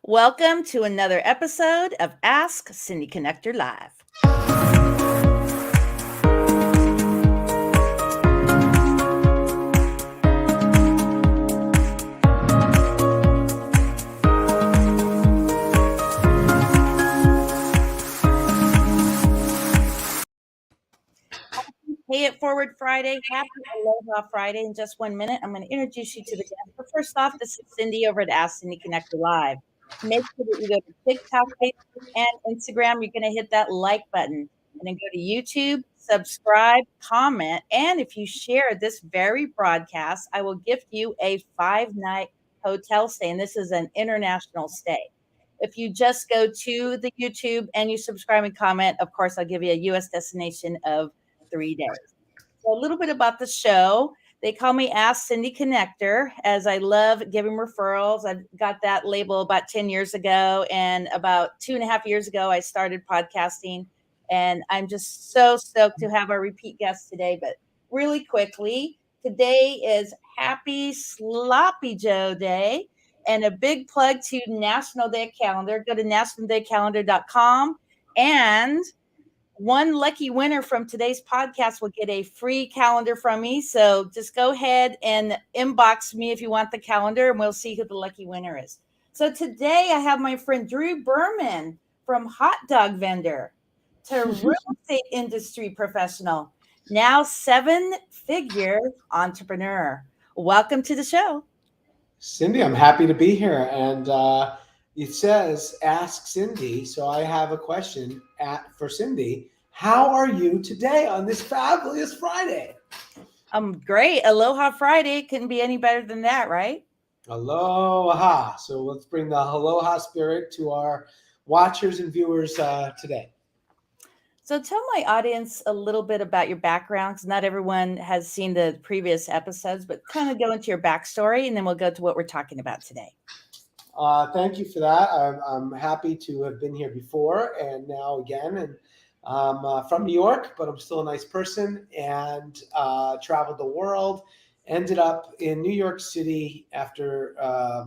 Welcome to another episode of Ask Cindy Connector Live. Pay It Forward Friday. Happy Aloha Friday. In just 1 minute, I'm going to introduce you to the guest. But first off, this is Cindy over at Ask Cindy Connector Live. Make sure that you go to TikTok, Facebook, and Instagram. You're going to hit that like button. And then go to YouTube, subscribe, comment. And if you share this very broadcast, I will gift you a 5-night hotel stay. And this is an international stay. If you just go to the YouTube and you subscribe and comment, of course, I'll give you a U.S. destination of 3 days. So a little bit about the show. They call me Ask Cindy Connector, as I love giving referrals. I got that label about 10 years ago, and about 2.5 years ago, I started podcasting, and I'm just so stoked to have our repeat guest today. But really quickly, today is Happy Sloppy Joe Day, and a big plug to National Day Calendar. Go to nationaldaycalendar.com, and one lucky winner from today's podcast will get a free calendar from me. So just go ahead and inbox me if you want the calendar, and we'll see who the lucky winner is. So today I have my friend Drew Berman, from hot dog vendor to real estate industry professional, now 7-figure entrepreneur. Welcome to the show. Cindy, I'm happy to be here. And it says, ask Cindy. So I have a question for Cindy. How are you today on this fabulous Friday? I'm great. Aloha Friday. Couldn't be any better than that, right? Aloha. So let's bring the aloha spirit to our watchers and viewers today. So tell my audience a little bit about your background, because not everyone has seen the previous episodes, but kind of go into your backstory, and then we'll go to what we're talking about today. Thank you for that. I'm happy to have been here before and now again. And I'm from New York, but I'm still a nice person, and traveled the world. Ended up in New York City after I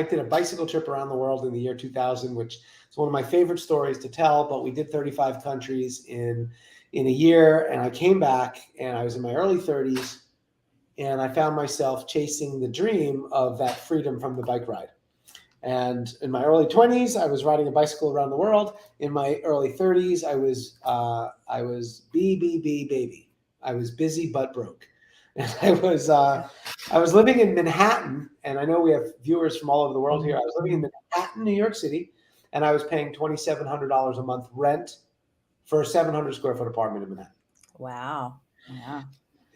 did a bicycle trip around the world in the year 2000, which is one of my favorite stories to tell, but we did 35 countries in a year. And I came back, and I was in my early 30s. And I found myself chasing the dream of that freedom from the bike ride. And in my early 20s, I was riding a bicycle around the world. In my early 30s, I was baby. I was busy but broke. And I was living in Manhattan, and I know we have viewers from all over the world here. I was living in Manhattan, New York City, and I was paying $2,700 a month rent for a 700 square foot apartment in Manhattan. Wow. Yeah.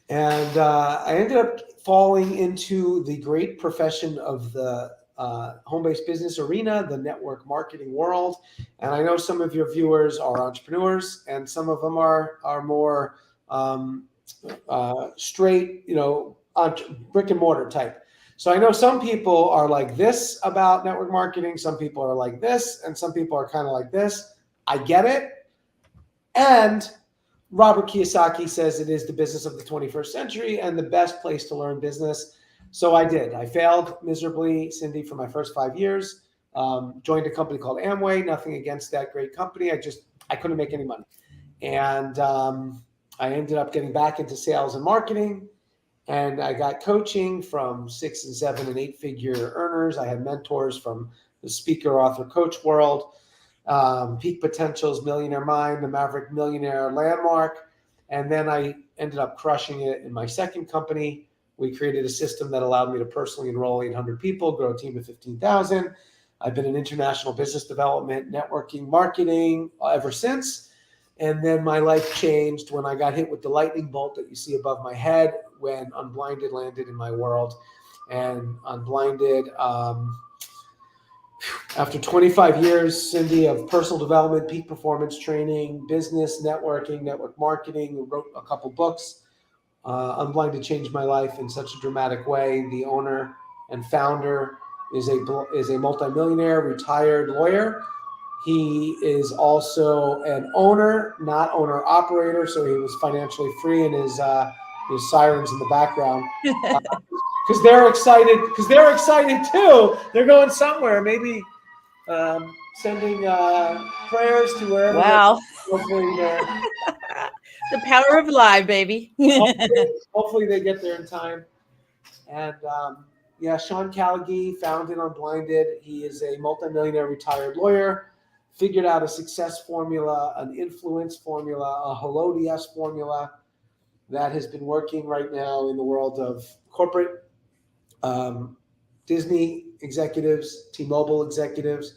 And I ended up falling into the great profession of the home-based business arena, the network marketing world. And I know some of your viewers are entrepreneurs, and some of them are more straight, brick and mortar type. So I know some people are like this about network marketing. Some people are like this, and some people are kind of like this. I get it. And Robert Kiyosaki says it is the business of the 21st century and the best place to learn business. So I did. I failed miserably, Cindy, for my first 5 years. Joined a company called Amway. Nothing against that great company. I couldn't make any money. And I ended up getting back into sales and marketing. And I got coaching from 6 and 7 and 8-figure earners. I had mentors from the speaker, author, coach world. Peak Potentials, Millionaire Mind, the Maverick Millionaire Landmark. And then I ended up crushing it in my second company. We created a system that allowed me to personally enroll 800 people, grow a team of 15,000. I've been in international business development, networking, marketing ever since. And then my life changed when I got hit with the lightning bolt that you see above my head when Unblinded landed in my world. And Unblinded, after 25 years, Cindy, of personal development, peak performance training, business, networking, network marketing, wrote a couple books. Unblinded changed my life in such a dramatic way. The owner and founder is a multimillionaire, retired lawyer. He is also an owner, not owner-operator, so he was financially free, and his sirens in the background. because they're excited. Because they're excited too. They're going somewhere. Maybe sending prayers to wherever. Wow. Hopefully, The power of live, baby. hopefully they get there in time. And yeah, Sean Callagy founded Unblinded. He is a multimillionaire retired lawyer. Figured out a success formula, an influence formula, a HelloYes formula that has been working right now in the world of corporate Disney executives, T-Mobile executives,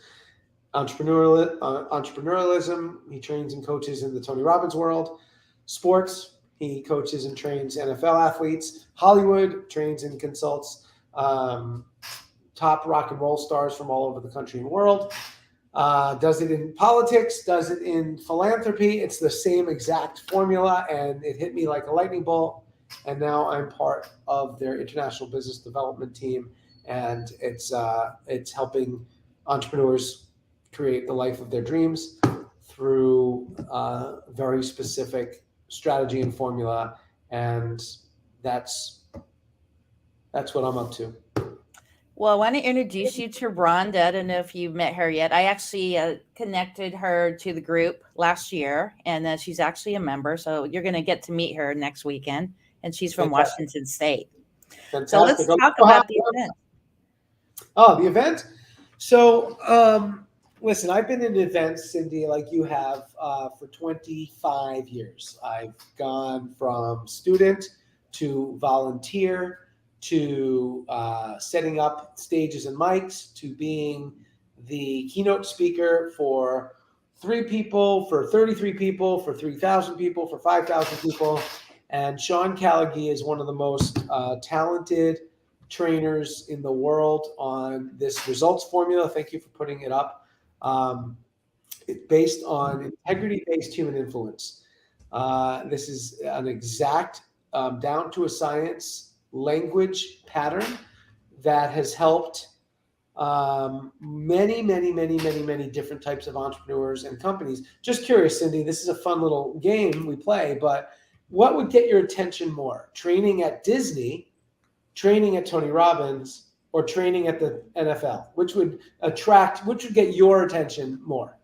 entrepreneurialism. He trains and coaches in the Tony Robbins world. Sports, he coaches and trains NFL athletes. Hollywood, trains and consults top rock and roll stars from all over the country and world. Does it in politics, does it in philanthropy. It's the same exact formula, and it hit me like a lightning bolt. And now I'm part of their international business development team, and it's helping entrepreneurs create the life of their dreams through very specific strategy and formula, and that's what I'm up to. Well, I want to introduce you to Rhonda. I don't know if you've met her yet. I actually connected her to the group last year, and she's actually a member. So you're going to get to meet her next weekend, and she's from Washington State. Fantastic. So let's talk about the event. Oh, the event. So listen, I've been in events, Cindy, like you have, for 25 years. I've gone from student to volunteer to setting up stages and mics to being the keynote speaker for 3 people, for 33 people, for 3,000 people, for 5,000 people. And Sean Callagy is one of the most talented trainers in the world on this results formula. Thank you for putting it up. It's based on integrity-based human influence. This is an exact, down to a science language pattern that has helped many different types of entrepreneurs and companies. Just curious, Cindy, this is a fun little game we play, but what would get your attention more? Training at Disney, training at Tony Robbins, or training at the NFL? Which would get your attention more?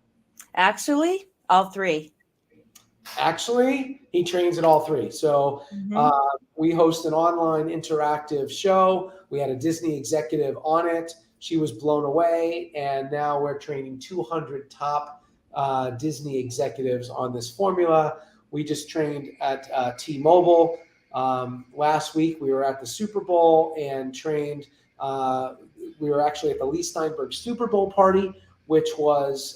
Actually, all 3. Actually, he trains at all 3. So we host an online interactive show. We had a Disney executive on it. She was blown away. And now we're training 200 top Disney executives on this formula. We just trained at T-Mobile. Last week, we were at the Super Bowl and trained. We were actually at the Lee Steinberg Super Bowl party, which was,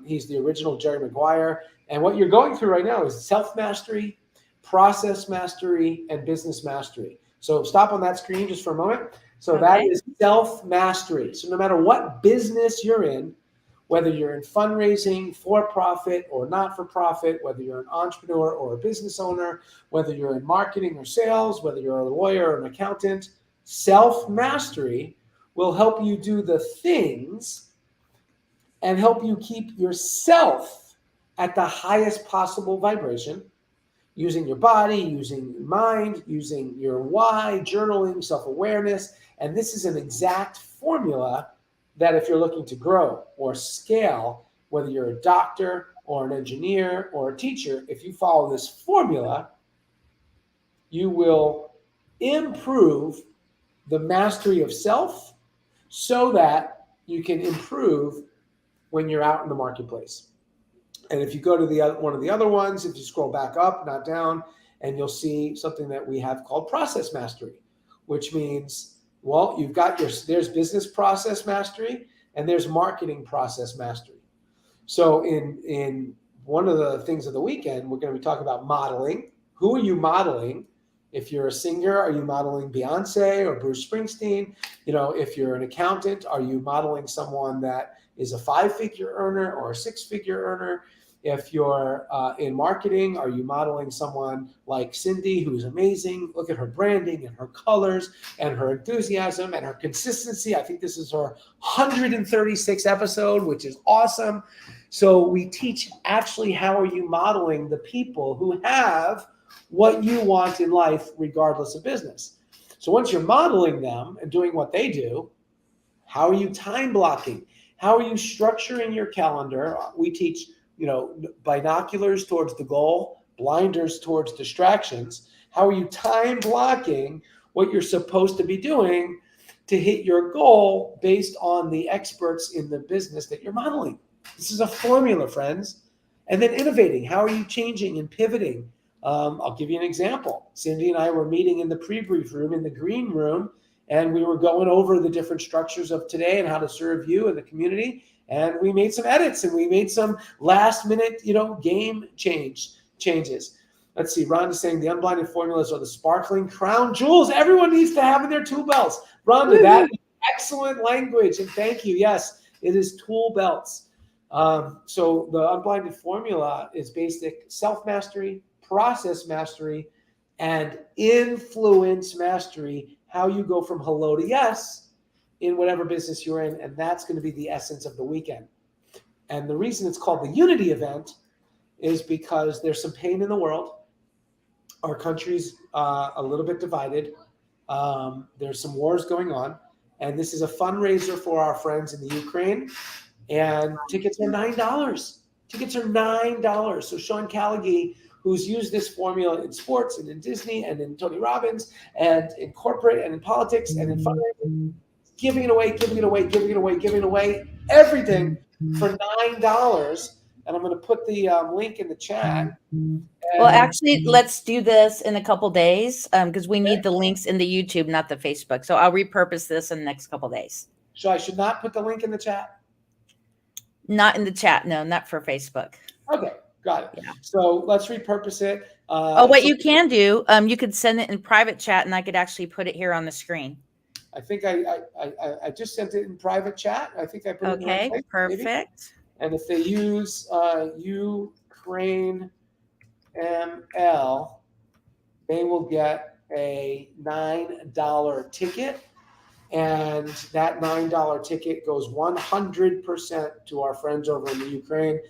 he's the original Jerry Maguire. And what you're going through right now is self-mastery, process mastery, and business mastery. So stop on that screen just for a moment. So that is self-mastery. So no matter what business you're in, whether you're in fundraising, for-profit or not-for-profit, whether you're an entrepreneur or a business owner, whether you're in marketing or sales, whether you're a lawyer or an accountant, self-mastery will help you do the things and help you keep yourself at the highest possible vibration, using your body, using your mind, using your why, journaling, self-awareness. And this is an exact formula that if you're looking to grow or scale, whether you're a doctor or an engineer or a teacher, if you follow this formula, you will improve the mastery of self so that you can improve when you're out in the marketplace. And if you go to one of the other ones, if you scroll back up, not down, and you'll see something that we have called process mastery, which means, well, you've got there's business process mastery and there's marketing process mastery. So in one of the things of the weekend, we're going to be talking about modeling. Who are you modeling? If you're a singer, are you modeling Beyonce or Bruce Springsteen? If you're an accountant, are you modeling someone that is a 5-figure earner or a 6-figure earner? If you're in marketing, are you modeling someone like Cindy, who's amazing? Look at her branding and her colors and her enthusiasm and her consistency. I think this is her 136th episode, which is awesome. So we teach actually how are you modeling the people who have what you want in life, regardless of business. So once you're modeling them and doing what they do, how are you time blocking? How are you structuring your calendar? We teach, binoculars towards the goal, blinders towards distractions. How are you time blocking what you're supposed to be doing to hit your goal based on the experts in the business that you're modeling? This is a formula, friends. And then innovating. How are you changing and pivoting? I'll give you an example. Cindy and I were meeting in the pre-brief room in the green room, and we were going over the different structures of today and how to serve you and the community. And we made some edits and we made some last minute, game changes. Let's see. Rhonda's saying the unblinded formulas are the sparkling crown jewels everyone needs to have in their tool belts. Rhonda, that is excellent language. And thank you. Yes, it is tool belts. So the unblinded formula is basic self-mastery, process mastery, and influence mastery. How you go from hello to yes in whatever business you're in. And that's going to be the essence of the weekend. And the reason it's called the Unity event is because there's some pain in the world. Our country's a little bit divided. There's some wars going on. And this is a fundraiser for our friends in the Ukraine. And tickets are $9. Tickets are $9. So Sean Callagy, who's used this formula in sports and in Disney and in Tony Robbins and in corporate and in politics and in fundraising, giving it away, everything for $9. And I'm going to put the link in the chat. Well, actually, let's do this in a couple days because we need the links in the YouTube, not the Facebook. So I'll repurpose this in the next couple days. So I should not put the link in the chat? Not in the chat. No, not for Facebook. Okay. Got it. Yeah. So let's repurpose it. What you can do, you could send it in private chat, and I could actually put it here on the screen. I think I just sent it in private chat. I think I put it in the right place, perfect. Maybe. And if they use Ukraine ML, they will get a $9 ticket. And that $9 ticket goes 100% to our friends over in the Ukraine.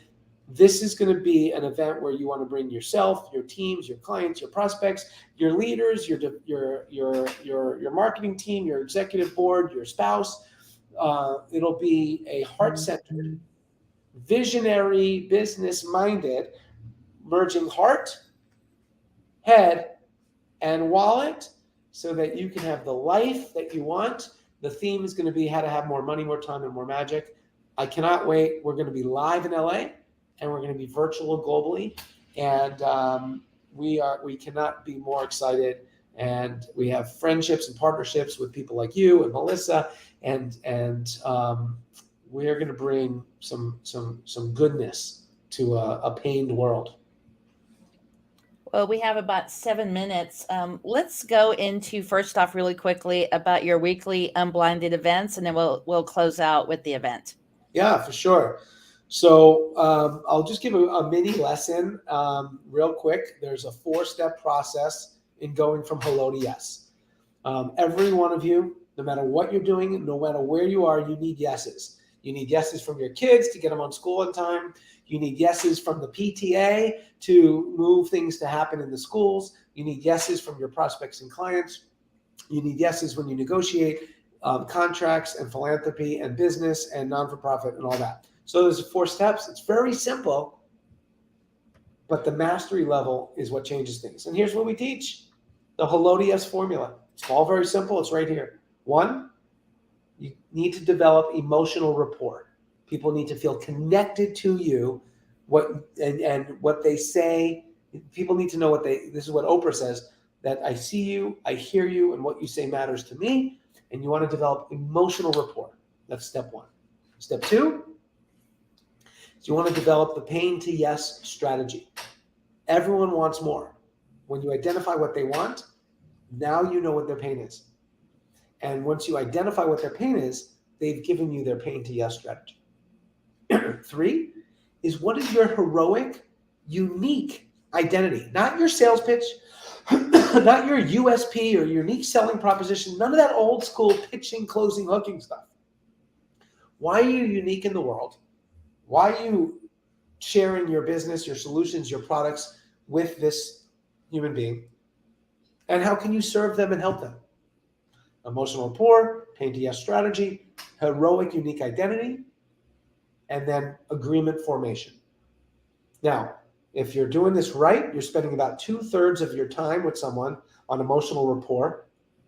This is going to be an event where you want to bring yourself, your teams, your clients, your prospects, your leaders, your marketing team, your executive board, your spouse. It'll be a heart-centered, visionary, business-minded, merging heart, head, and wallet so that you can have the life that you want. The theme is going to be how to have more money, more time, and more magic. I cannot wait. We're going to be live in LA. And we're going to be virtual globally, and we cannot be more excited. And we have friendships and partnerships with people like you and Melissa, and we're going to bring some goodness to a pained world. Well, we have about 7 minutes. Let's go into first off really quickly about your weekly unblinded events, and then we'll close out with the event. Yeah, for sure. So I'll just give a mini lesson real quick. There's a 4-step process in going from hello to yes. Every one of you, no matter what you're doing, no matter where you are, you need yeses. You need yeses from your kids to get them on school on time. You need yeses from the PTA to move things to happen in the schools. You need yeses from your prospects and clients. You need yeses when you negotiate contracts and philanthropy and business and non-for-profit and all that. So there's 4 steps. It's very simple, but the mastery level is what changes things. And here's what we teach. The hello to yes formula. It's all very simple. It's right here. 1, you need to develop emotional rapport. People need to feel connected to you, and what they say. People need to know this is what Oprah says, that I see you, I hear you, and what you say matters to me. And you want to develop emotional rapport. That's step 1. Step 2, you want to develop the pain to yes strategy. Everyone wants more. When you identify what they want, now you know what their pain is. And once you identify what their pain is, they've given you their pain to yes strategy. 3 is, what is your heroic, unique identity? Not your sales pitch, not your USP or unique selling proposition, none of that old school pitching, closing, hooking stuff. Why are you unique in the world? Why are you sharing your business, your solutions, your products with this human being? And how can you serve them and help them? emotional rapport, pain to yes strategy, heroic unique identity, and then agreement formation. Now, if you're doing this right, you're spending about 2/3 of your time with someone on emotional rapport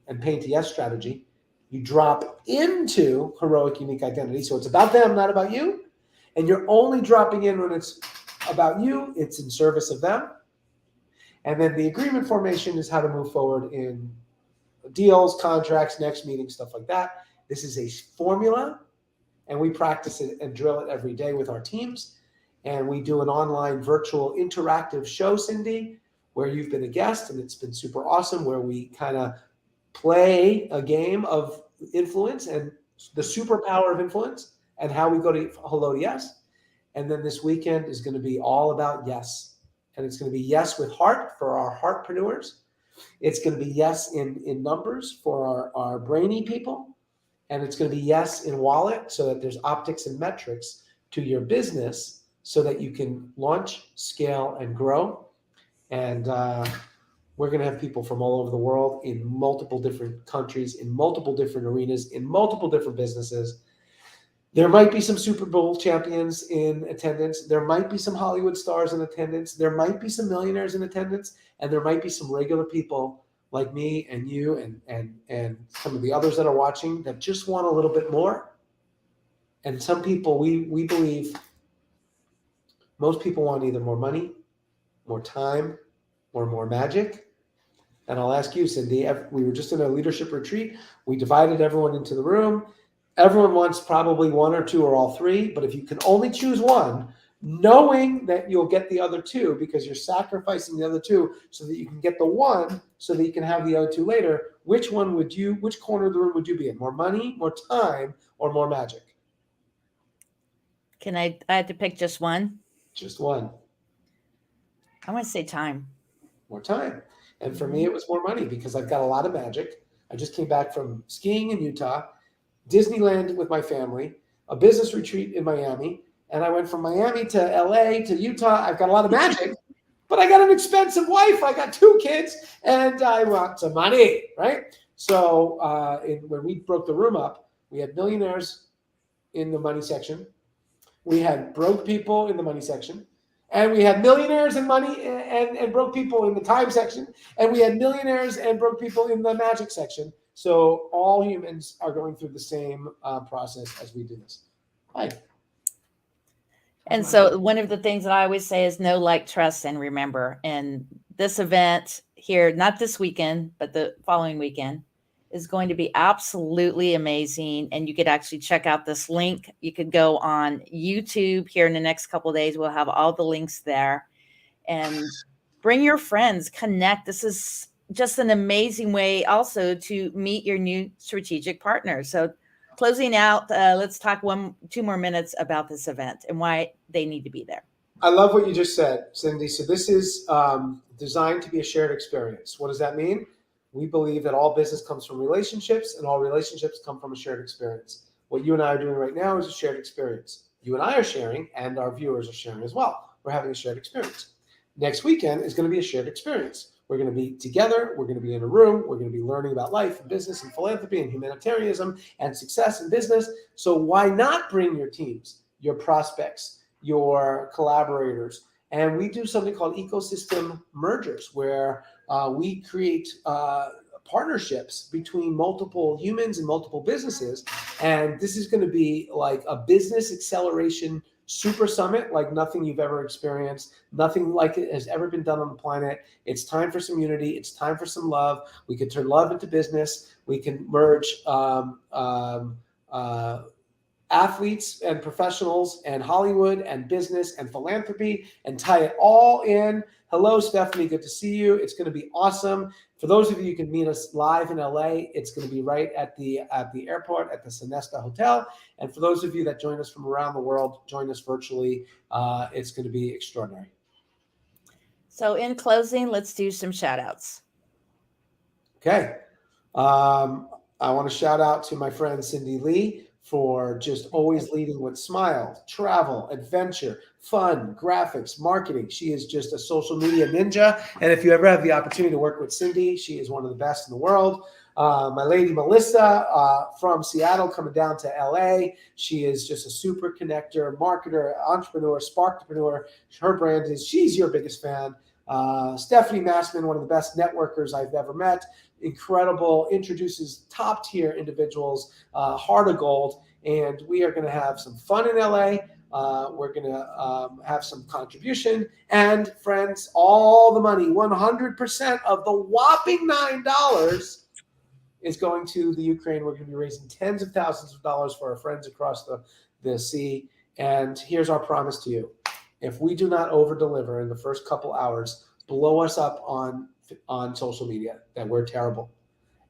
and pain to yes strategy. You drop into heroic unique identity. So it's about them, not about you. And you're only dropping in when it's about you, it's in service of them. And then the agreement formation is how to move forward in deals, contracts, next meeting, stuff like that. This is a formula, and we practice it and drill it every day with our teams. And we do an online virtual interactive show, Cindy, where you've been a guest, and it's been super awesome, where we kind of play a game of influence and the superpower of influence and how we go to hello to yes. And then this weekend is going to be all about yes. And it's going to be yes with heart for our heartpreneurs. It's going to be yes in numbers for our brainy people. And it's going to be yes in wallet so that there's optics and metrics to your business so that you can launch, scale, and grow. And we're going to have people from all over the world in multiple different countries, in multiple different arenas, in multiple different businesses. There might be some Super Bowl champions in attendance. There might be some Hollywood stars in attendance. There might be some millionaires in attendance. And there might be some regular people like me and you and some of the others that are watching that just want a little bit more. And some people, we believe most people want either more money, more time, or more magic. And I'll ask you, Cindy, we were just in a leadership retreat. We divided everyone into the room. Everyone wants probably one or two or all three, but if you can only choose one, knowing that you'll get the other two because you're sacrificing the other two so that you can get the one so that you can have the other two later, which corner of the room would you be in? More money, more time, or more magic? Can I have to pick just one? Just one. I want to say time. More time. And for me, it was more money because I've got a lot of magic. I just came back from skiing in Utah, Disneyland with my family, a business retreat in Miami, and I went from Miami to LA to Utah. I've got a lot of magic, but I got an expensive wife. I got 2 kids, and I want some money, right? So when we broke the room up, we had millionaires in the money section. We had broke people in the money section. And we had millionaires and money and broke people in the time section. And we had millionaires and broke people in the magic section. So all humans are going through the same process as we do this. Hi. And so one of the things that I always say is know, like, trust, and remember. And this event here, not this weekend, but the following weekend, is going to be absolutely amazing. And you could actually check out this link. You could go on YouTube here in the next couple of days. We'll have all the links there. And bring your friends, connect. This is just an amazing way also to meet your new strategic partners. So closing out, let's talk 2 more minutes about this event and why they need to be there. I love what you just said, Cindy. So this is designed to be a shared experience. What does that mean? We believe that all business comes from relationships and all relationships come from a shared experience. What you and I are doing right now is a shared experience. You and I are sharing, and our viewers are sharing as well. We're having a shared experience. Next weekend is going to be a shared experience. We're going to be together. We're going to be in a room. We're going to be learning about life and business and philanthropy and humanitarianism and success in business. So why not bring your teams, your prospects, your collaborators? And we do something called ecosystem mergers, where we create partnerships between multiple humans and multiple businesses. And this is going to be like a business acceleration super summit like nothing you've ever experienced. Nothing like it has ever been done on the planet. It's time for some unity. It's time for some love. We can turn love into business. We can merge athletes and professionals and Hollywood and business and philanthropy and tie it all in. Hello, Stephanie. Good to see you. It's going to be awesome. For those of you who can meet us live in LA, it's going to be right at the airport at the Sonesta Hotel. And for those of you that join us from around the world, join us virtually. It's going to be extraordinary. So in closing, let's do some shout outs. Okay. I want to shout out to my friend Cindy Lee for just always leading with smile, travel, adventure, fun, graphics, marketing. She is just a social media ninja. And if you ever have the opportunity to work with Cindy, she is one of the best in the world. My lady Melissa from Seattle coming down to LA. She is just a super connector, marketer, entrepreneur, sparkpreneur. Her brand is She's Your Biggest Fan. Stephanie Massman, one of the best networkers I've ever met. Incredible, introduces top tier individuals, heart of gold. And we are going to have some fun in LA. We're going to have some contribution. And friends, all the money, 100% of the whopping $9 is going to the Ukraine. We're going to be raising tens of thousands of dollars for our friends across the sea. And here's our promise to you. If we do not over deliver in the first couple hours, blow us up on social media that we're terrible.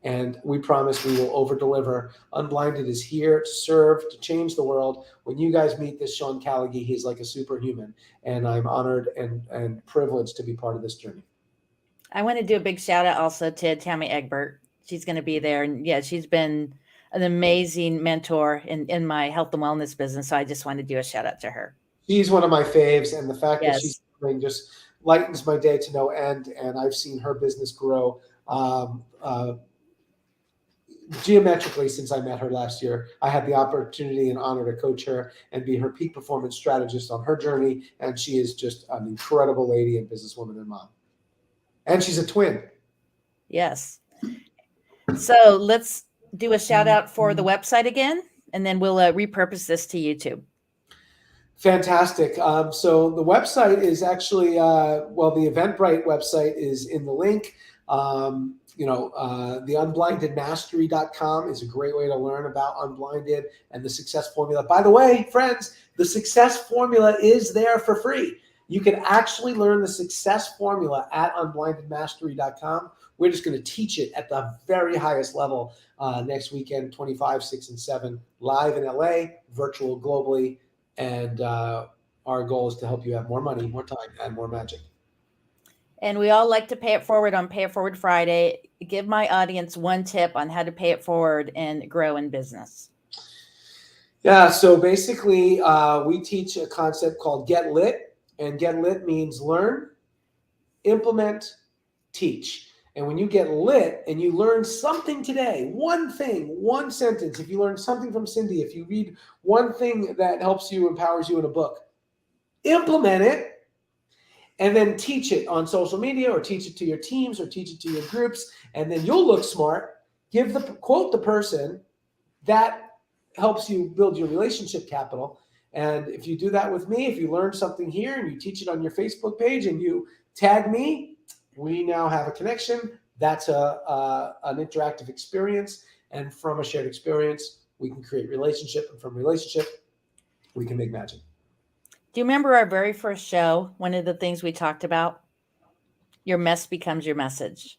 And we promise we will over deliver. Unblinded is here to serve, to change the world. When you guys meet this Sean Callagy, he's like a superhuman. And I'm honored and privileged to be part of this journey. I want to do a big shout out also to Tammy Egbert. She's going to be there. And yeah, she's been an amazing mentor in my health and wellness business. So I just want to do a shout out to her. She's one of my faves. And the fact Yes. that she's doing just lightens my day to no end. And I've seen her business grow geometrically since I met her last year. I had the opportunity and honor to coach her and be her peak performance strategist on her journey. And she is just an incredible lady and businesswoman and mom. And she's a twin. Yes. So let's do a shout out for the website again, and then we'll repurpose this to YouTube. Fantastic. So the website is actually, the Eventbrite website is in the link. The unblindedmastery.com is a great way to learn about Unblinded and the success formula. By the way, friends, the success formula is there for free. You can actually learn the success formula at unblindedmastery.com. We're just going to teach it at the very highest level next weekend, 25, 6, and 7, live in LA, virtual globally. And our goal is to help you have more money, more time, and more magic. And we all like to pay it forward on Pay It Forward Friday. Give my audience one tip on how to pay it forward and grow in business. Yeah, so basically we teach a concept called Get Lit. And Get Lit means learn, implement, teach. And when you get lit and you learn something today, one thing, one sentence, if you learn something from Cindy, if you read one thing that helps you, empowers you in a book, implement it and then teach it on social media or teach it to your teams or teach it to your groups. And then you'll look smart. Quote the person that helps you build your relationship capital. And if you do that with me, if you learn something here and you teach it on your Facebook page and you tag me, we now have a connection. That's an interactive experience. And from a shared experience, we can create relationship. And from relationship, we can make magic. Do you remember our very first show? One of the things we talked about, your mess becomes your message.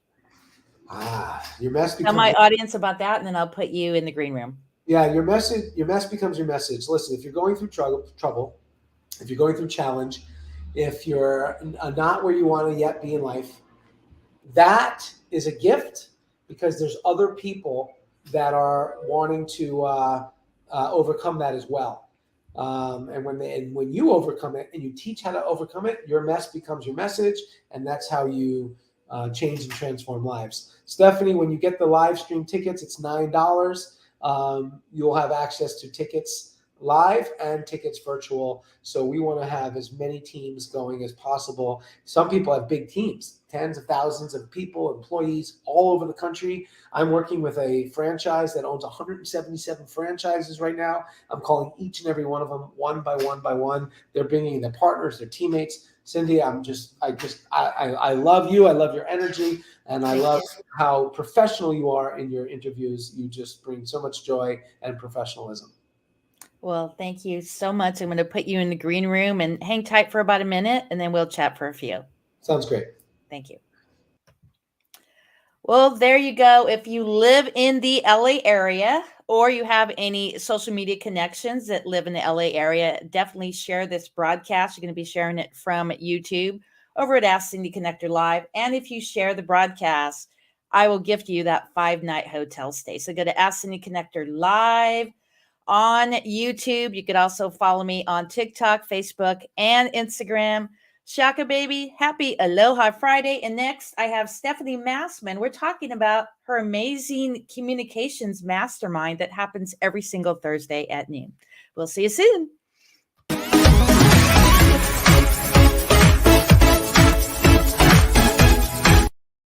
Your mess becomes Tell my audience about that, and then I'll put you in the green room. Yeah, your mess becomes your message. Listen, if you're going through trouble, if you're going through challenge, if you're not where you want to yet be in life, that is a gift because there's other people that are wanting to overcome that as well. And when you overcome it and you teach how to overcome it, your mess becomes your message, and that's how you change and transform lives. Stephanie, when you get the live stream tickets, it's $9. You'll have access to tickets live and tickets virtual. So we want to have as many teams going as possible. Some people have big teams, tens of thousands of people, employees all over the country. I'm working with a franchise that owns 177 franchises right now. I'm calling each and every one of them one by one by one. They're bringing their partners, their teammates. Cindy, I love you. I love your energy. And I love how professional you are in your interviews. You just bring so much joy and professionalism. Well, thank you so much. I'm going to put you in the green room and hang tight for about a minute, and then we'll chat for a few. Sounds great. Thank you. Well, there you go. If you live in the LA area or you have any social media connections that live in the LA area, definitely share this broadcast. You're going to be sharing it from YouTube over at Ask Cindy Connector Live. And if you share the broadcast, I will gift you that 5-night hotel stay. So go to Ask Cindy Connector Live on YouTube. You could also follow me on TikTok, Facebook, and Instagram. Shaka baby, happy Aloha Friday. And next I have Stephanie Massman. We're talking about her amazing communications mastermind that happens every single Thursday at noon. We'll see you soon.